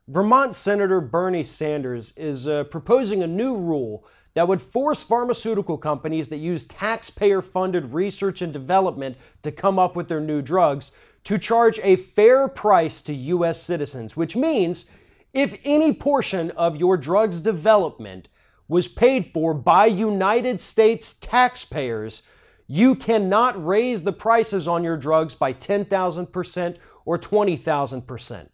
Vermont Senator Bernie Sanders is proposing a new rule that would force pharmaceutical companies that use taxpayer-funded research and development to come up with their new drugs to charge a fair price to U.S. citizens, which means if any portion of your drug's development was paid for by United States taxpayers, you cannot raise the prices on your drugs by 10,000% or 20,000%.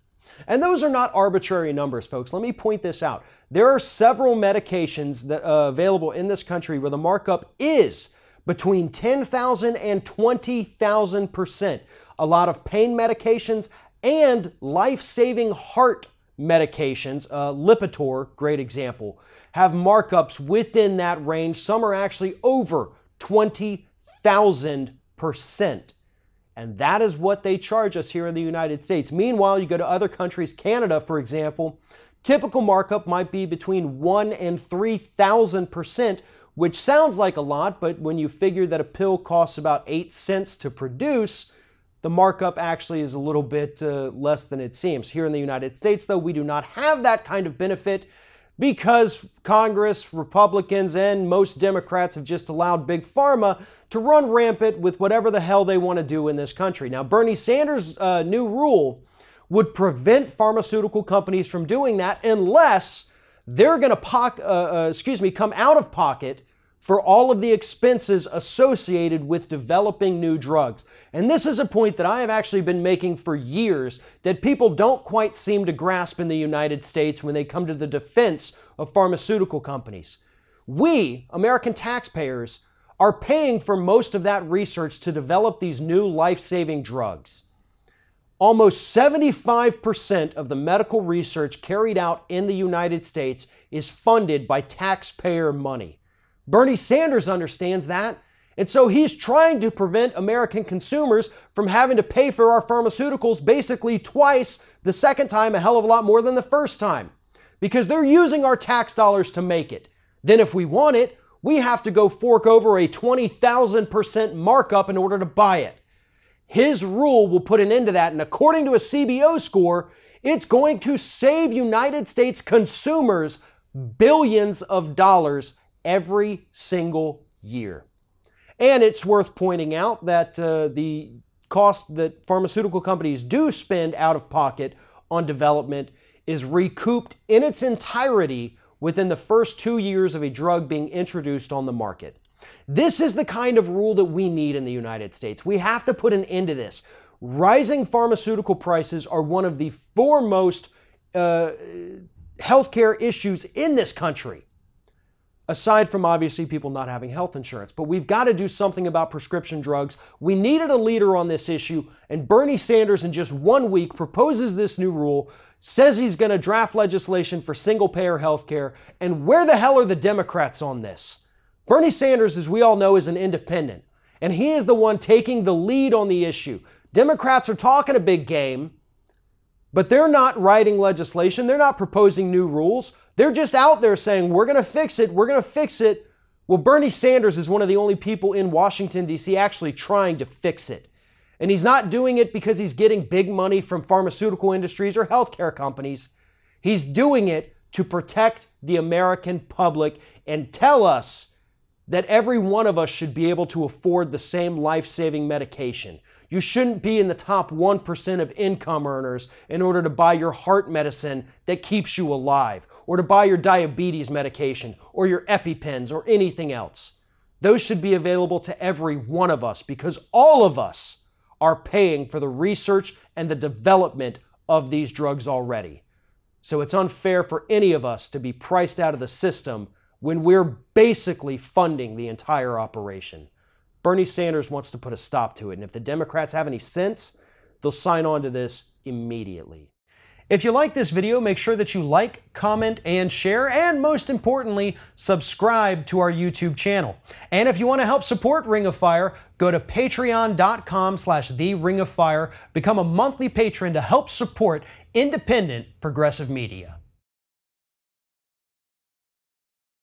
And those are not arbitrary numbers, folks. Let me point this out. There are several medications that available in this country where the markup is between 10,000 and 20,000%. A lot of pain medications and life-saving heart medications, Lipitor, great example, have markups within that range. Some are actually over 20,000%. And that is what they charge us here in the United States. Meanwhile, you go to other countries, Canada, for example, typical markup might be between 1,000 and 3,000%, which sounds like a lot, but when you figure that a pill costs about 8 cents to produce, the markup actually is a little bit less than it seems. Here in the United States, though, we do not have that kind of benefit because Congress, Republicans, and most Democrats have just allowed Big Pharma to run rampant with whatever the hell they want to do in this country. Now, Bernie Sanders' new rule would prevent pharmaceutical companies from doing that unless they're going to come out of pocket for all of the expenses associated with developing new drugs. And this is a point that I have actually been making for years that people don't quite seem to grasp in the United States when they come to the defense of pharmaceutical companies. We, American taxpayers, are paying for most of that research to develop these new life-saving drugs. Almost 75% of the medical research carried out in the United States is funded by taxpayer money. Bernie Sanders understands that, and so he's trying to prevent American consumers from having to pay for our pharmaceuticals basically twice, the second time a hell of a lot more than the first time, because they're using our tax dollars to make it. Then if we want it, we have to go fork over a 20,000% markup in order to buy it. His rule will put an end to that, and according to a CBO score, it's going to save United States consumers billions of dollars every single year. And it's worth pointing out that the cost that pharmaceutical companies do spend out of pocket on development is recouped in its entirety within the first 2 years of a drug being introduced on the market. This is the kind of rule that we need in the United States. We have to put an end to this. Rising pharmaceutical prices are one of the foremost healthcare issues in this country, aside from obviously people not having health insurance. But we've got to do something about prescription drugs. We needed a leader on this issue, and Bernie Sanders in just 1 week proposes this new rule, says he's going to draft legislation for single-payer health care, and where the hell are the Democrats on this? Bernie Sanders, as we all know, is an independent, and he is the one taking the lead on the issue. Democrats are talking a big game, but they're not writing legislation. They're not proposing new rules. They're just out there saying, we're going to fix it, we're going to fix it. Well, Bernie Sanders is one of the only people in Washington, D.C. actually trying to fix it. And he's not doing it because he's getting big money from pharmaceutical industries or healthcare companies. He's doing it to protect the American public and tell us that every one of us should be able to afford the same life-saving medication. You shouldn't be in the top 1% of income earners in order to buy your heart medicine that keeps you alive, or to buy your diabetes medication, or your EpiPens, or anything else. Those should be available to every one of us because all of us are paying for the research and the development of these drugs already. So it's unfair for any of us to be priced out of the system when we're basically funding the entire operation. Bernie Sanders wants to put a stop to it, and if the Democrats have any sense, they'll sign on to this immediately. If you like this video, make sure that you like, comment, and share, and most importantly, subscribe to our YouTube channel. And if you want to help support Ring of Fire, go to patreon.com/TheRingOfFire, become a monthly patron to help support independent progressive media.